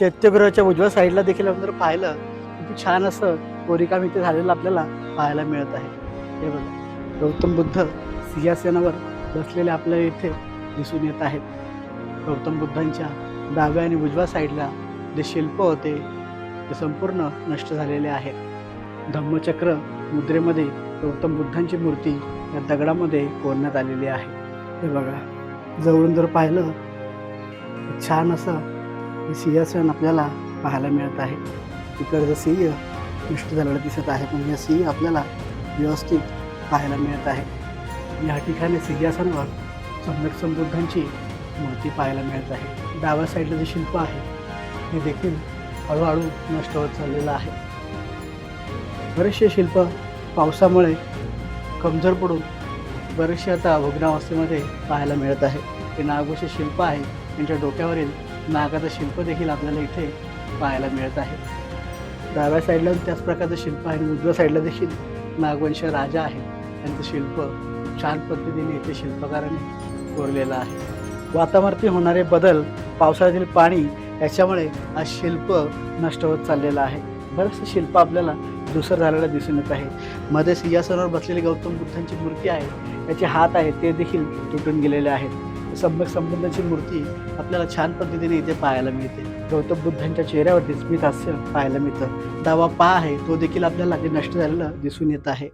चैत्यगृहाच्या उजव्या साईडला देखील आपण जर पाहिलं खूप छान असं कोरीवकाम इथे झालेलं आपल्याला पाहायला मिळत आहे. हे बघा, गौतम बुद्ध सिंहासनावर बसलेले आपल्याला इथे दिसून येत आहेत. गौतम बुद्धांच्या डाव्या आणि उजव्या साईडला जे शिल्प होते ते संपूर्ण नष्ट झालेले आहेत. धम्मचक्र मुद्रेमध्ये गौतम बुद्धांची मूर्ती या दगडामध्ये कोरण्यात आलेली आहे. हे बघा, जवळून जर पाहिलं छान असं हे सिंहासन आपल्याला पाहायला मिळत आहे. इकडचं सिंह नष्ट झालेलं दिसत आहे, पण या सिंह आपल्याला व्यवस्थित पाहायला मिळत आहे. या ठिकाणी सिंहासनावर सम्यक संबुद्धांची मूर्ती पाहायला मिळत आहे. डाव्या साईडला जे शिल्प आहे ते देखील हळूहळू नष्ट होत चाललेलं आहे. बरेचसे शिल्प पावसामुळे कमजोर पडून बरेचसे आता भग्नावस्थेमध्ये पाहायला मिळत आहे. ते नागोचे शिल्प आहे, त्यांच्या डोक्यावरील नागाचं शिल्प देखील आपल्याला इथे पाहायला मिळत आहे. डाव्या साईडला त्याच प्रकारचं शिल्प आहे आणि उजव्या साईडला देखील नागवंश राजा आहे, त्यांचं शिल्प छान पद्धतीने इथे शिल्पकाराने कोरलेलं आहे. वातावरणात होणारे बदल, पावसाळ्यातील पाणी याच्यामुळे हा शिल्प नष्ट होत चाललेला आहे. बरेचसे शिल्प आपल्याला धूसर झालेलं दिसून येत आहे. मध्ये सिंहासनावर बसलेली गौतम बुद्धांची मूर्ती आहे, त्याचे हात आहेत ते देखील तुटून गेलेले आहेत. सम्यक संबंधाची मूर्ती आपल्याला छान पद्धतीने इथे पाहायला मिळते. गौतम बुद्धांच्या चेहऱ्यावरती स्मित हास्य पाहायला मिळतं. डावा पाय आहे तो देखील आपल्याला ते नष्ट झालेलं दिसून येत आहे.